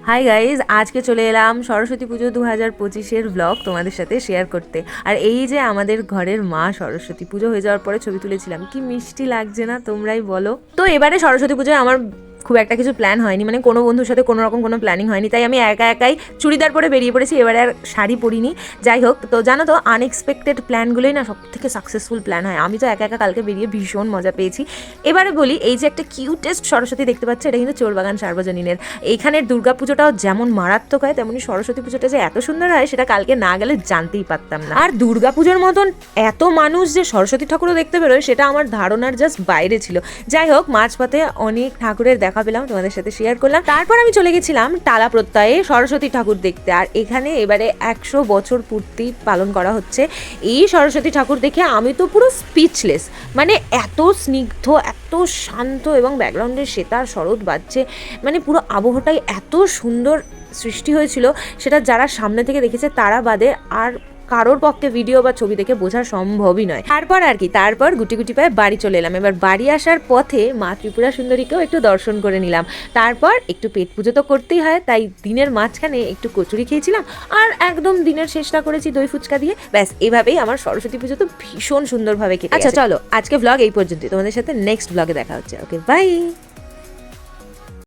Hi guys, আজকে চলে এলাম সরস্বতী পুজো 2025-এর ব্লগ তোমাদের সাথে শেয়ার করতে। আর এই যে আমাদের ঘরের মা সরস্বতী পুজো হয়ে যাওয়ার পরে ছবি তুলেছিলাম, কি মিষ্টি লাগছে না তোমরাই বলো। তো এবারে সরস্বতী পুজোয় আমার খুব একটা কিছু প্ল্যান হয়নি, মানে কোনো বন্ধুর সাথে কোনো রকম কোনো প্ল্যানিং হয়নি, তাই আমি একা একাই চুড়িদার পরে বেরিয়ে পড়েছি। এবারে আর শাড়ি পরিনি। যাই হোক, তো জানো তো আনএক্সপেক্টেড প্ল্যানগুলোই না সব থেকে সাকসেসফুল প্ল্যান হয়। আমি তো একা একা কালকে বেরিয়ে ভীষণ মজা পেয়েছি। এবারে বলি, এই যে একটা কিউটেস্ট সরস্বতী দেখতে পাচ্ছ, এটা কিন্তু চোরবাগান সার্বজনীনের। এইখানের দুর্গাপুজোটাও যেমন মারাত্মক হয়, তেমনই সরস্বতী পুজোটা যে এত সুন্দর হয় সেটা কালকে না গেলে জানতেই পারতাম না। আর দুর্গাপুজোর মতন এত মানুষ যে সরস্বতী ঠাকুরও দেখতে বেরোয় সেটা আমার ধারণার জাস্ট বাইরে ছিল। যাই হোক, মাঝপথে অনেক ঠাকুরের দেখা পেলাম, তোমাদের সাথে শেয়ার করলাম। তারপর আমি চলে গেছিলাম টালা প্রত্যয়ে সরস্বতী ঠাকুর দেখতে। আর এখানে এবারে 100 বছর পূর্তি পালন করা হচ্ছে। এই সরস্বতী ঠাকুর দেখে আমি তো পুরো স্পিচলেস, মানে এত স্নিগ্ধ, এত শান্ত, এবং ব্যাকগ্রাউন্ডে সেতার শরৎ বাজছে, মানে পুরো আবহটাই এত সুন্দর সৃষ্টি হয়েছিল, সেটা যারা সামনে থেকে দেখেছে তারা বাদে আর কারোর পক্ষে ভিডিও বা ছবি দেখে বোঝা সম্ভবই নয়। তারপর গুটি গুটি পায়ে বাড়ি চলে এলাম। এবার বাড়ি আসার পথে মা ত্রিপুরা সুন্দরীকেও একটু দর্শন করে নিলাম। তারপর একটু পেট পুজো তো করতেই হয়, তাই দিনের মাঝখানে একটু কচুরি খেয়েছিলাম, আর একদম দিনের শেষটা করেছি দই ফুচকা দিয়ে। ব্যাস, এভাবেই আমার সরস্বতী পুজো তো ভীষণ সুন্দরভাবে কেটে গেছে। আচ্ছা চলো, আজকে ব্লগ এই পর্যন্তই। তোমাদের সাথে নেক্সট ব্লগে দেখা হচ্ছে। ওকে, বাই।